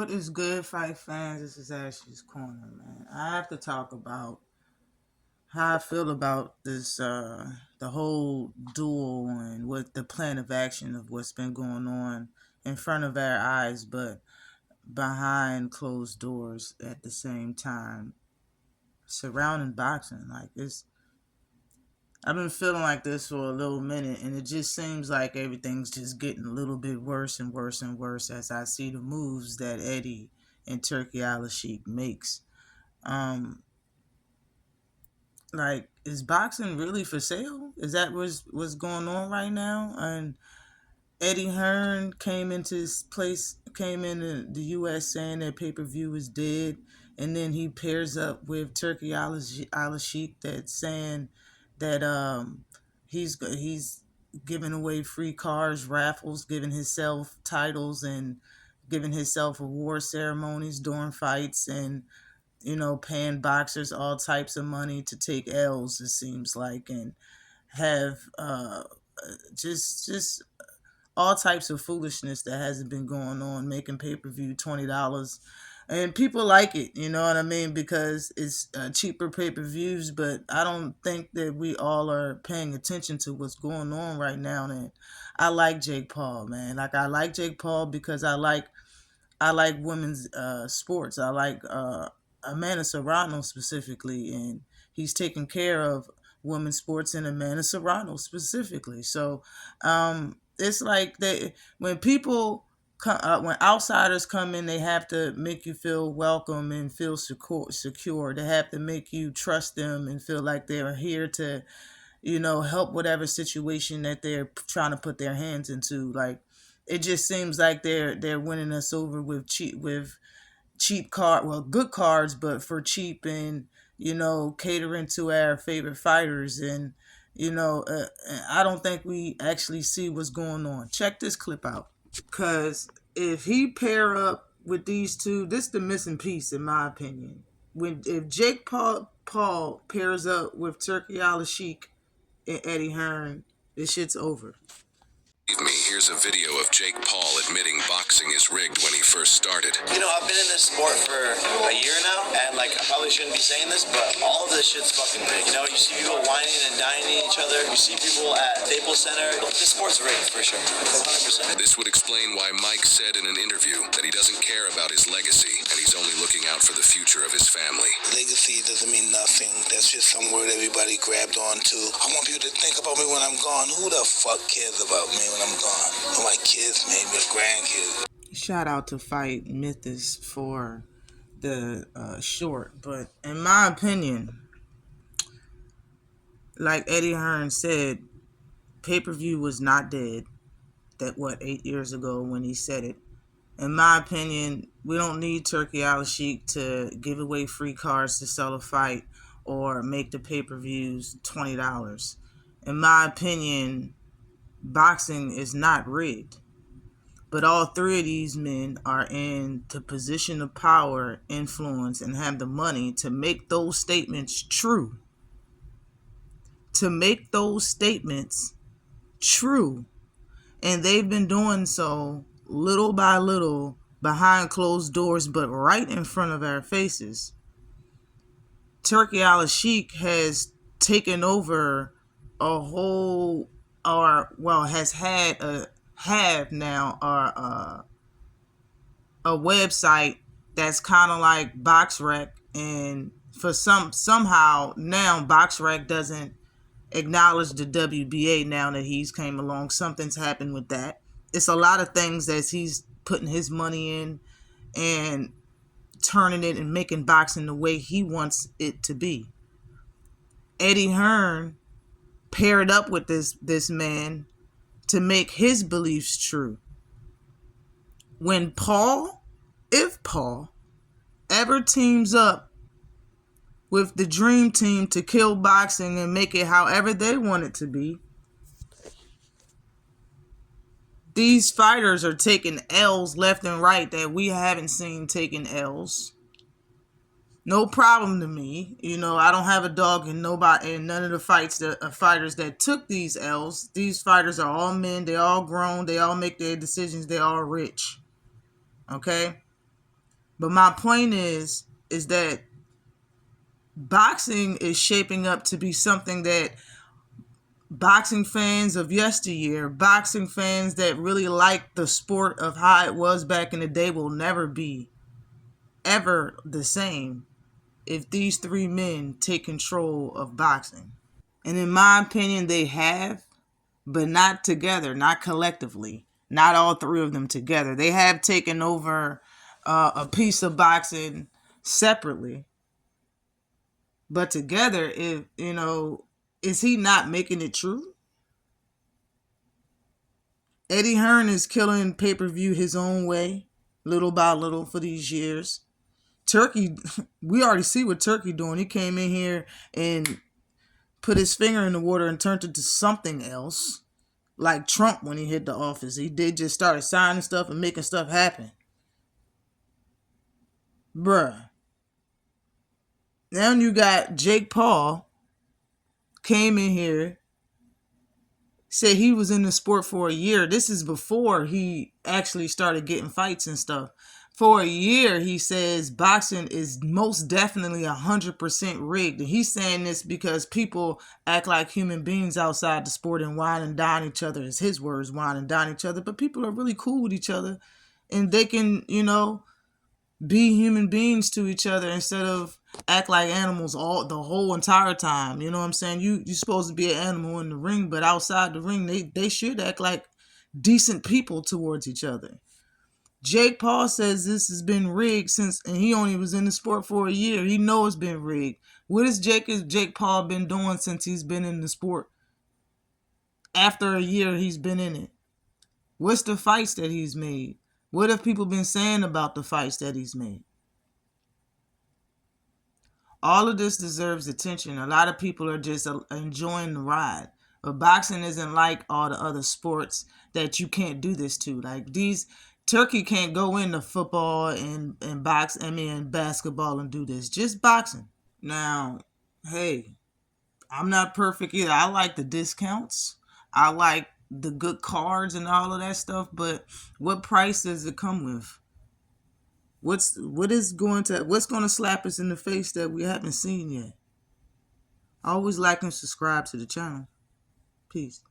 What is good, fight fans? This is Ashley's Corner, man. I have to talk about how I feel about this, the whole duel and what the plan of action of what's been going on in front of our eyes, but behind closed doors at the same time, surrounding boxing. Like I've been feeling like this for a little minute, and it just seems like everything's just getting a little bit worse and worse and worse as I see the moves that Eddie and Turkey Al Sheik makes. Um, like, is boxing really for sale? Is that what's going on right now? And Eddie Hearn came into the U.S. saying that pay-per-view is dead, and then he pairs up with Turkey Al Sheik that's saying that he's giving away free cars, raffles, giving himself titles, and giving himself award ceremonies during fights, and paying boxers all types of money to take L's. It seems like, and have just all types of foolishness that hasn't been going on, making pay-per-view $20. And people like it, you know what I mean, because it's cheaper pay-per-views, but I don't think that we all are paying attention to what's going on right now. And I like Jake Paul, man. Like, I like Jake Paul because I like women's sports. I like Amanda Serrano specifically, and he's taking care of women's sports and Amanda Serrano specifically. So it's like when people when outsiders come in, they have to make you feel welcome and feel secure. They have to make you trust them and feel like they're here to help whatever situation that they're trying to put their hands into. Like, it just seems like they're winning us over with good cards, but for cheap, and catering to our favorite fighters. And I don't think we actually see what's going on. Check this clip out, because if he pair up with these two, this is the missing piece in my opinion. If Jake Paul pairs up with Turkey Al Sheik and Eddie Hearn, this shit's over. Here's a video of Jake Paul admitting boxing is rigged when he first started. I've been in this sport for a year now, and I probably shouldn't be saying this, but all of this shit's fucking rigged. You see people whining and dining each other. You see people at Staples Center. This sport's rigged for sure, 100%. This would explain why Mike said in an interview that he doesn't care about his legacy, and he's only looking out for the future of his family. Legacy doesn't mean nothing. That's just some word everybody grabbed onto. I want people to think about me when I'm gone. Who the fuck cares about me when I'm gone? My kids, maybe a grandkids. Shout out to Fight Mythos for the short, but in my opinion, like Eddie Hearn said, pay-per-view was not dead. 8 years ago when he said it. In my opinion, we don't need Turkey Al Sheik to give away free cards to sell a fight or make the pay-per-views $20. In my opinion, boxing is not rigged. But all three of these men are in the position of power, influence, and have the money to make those statements true. To make those statements true. And they've been doing so little by little behind closed doors, but right in front of our faces. Turkey Al Sheik has taken over a whole, has had a website that's kind of like BoxRec, and for somehow now BoxRec doesn't acknowledge the WBA now that he's came along. Something's happened with that. It's a lot of things that he's putting his money in and turning it and making boxing the way he wants it to be. Eddie Hearn paired up with this man to make his beliefs true. If Paul ever teams up with the dream team to kill boxing and make it however they want it to be, these fighters are taking L's left and right that we haven't seen taking L's. No problem to me. I don't have a dog in nobody in none of the fighters that took these L's. These fighters are all men. They all grown. They all make their decisions. They all rich. Okay? But my point is that boxing is shaping up to be something that boxing fans of yesteryear, boxing fans that really like the sport of how it was back in the day, will never be ever the same if these three men take control of boxing. And in my opinion, they have, but not together, not collectively, not all three of them together. They have taken over a piece of boxing separately, but together, if is he not making it true? Eddie Hearn is killing pay-per-view his own way, little by little, for these years. Turkey, we already see what Turkey doing. He came in here and put his finger in the water and turned it to something else. Like Trump when he hit the office. He did just started signing stuff and making stuff happen. Bruh. Now you got Jake Paul came in here, said he was in the sport for a year. This is before he actually started getting fights and stuff. For a year, he says boxing is most definitely 100% rigged. And he's saying this because people act like human beings outside the sport and wine and dine each other. It's his words, wine and dine each other. But people are really cool with each other. And they can, be human beings to each other instead of act like animals the whole entire time. You know what I'm saying? You're supposed to be an animal in the ring, but outside the ring, they should act like decent people towards each other. Jake Paul says this has been rigged and he only was in the sport for a year. He knows it's been rigged. What has Jake Paul been doing since he's been in the sport? After a year he's been in it. What's the fights that he's made? What have people been saying about the fights that he's made? All of this deserves attention. A lot of people are just enjoying the ride. But boxing isn't like all the other sports that you can't do this to. Like Turkey can't go into football and basketball and do this. Just boxing. Now, hey, I'm not perfect either. I like the discounts. I like the good cards and all of that stuff, but what price does it come with? What's going to slap us in the face that we haven't seen yet? Always like and subscribe to the channel. Peace.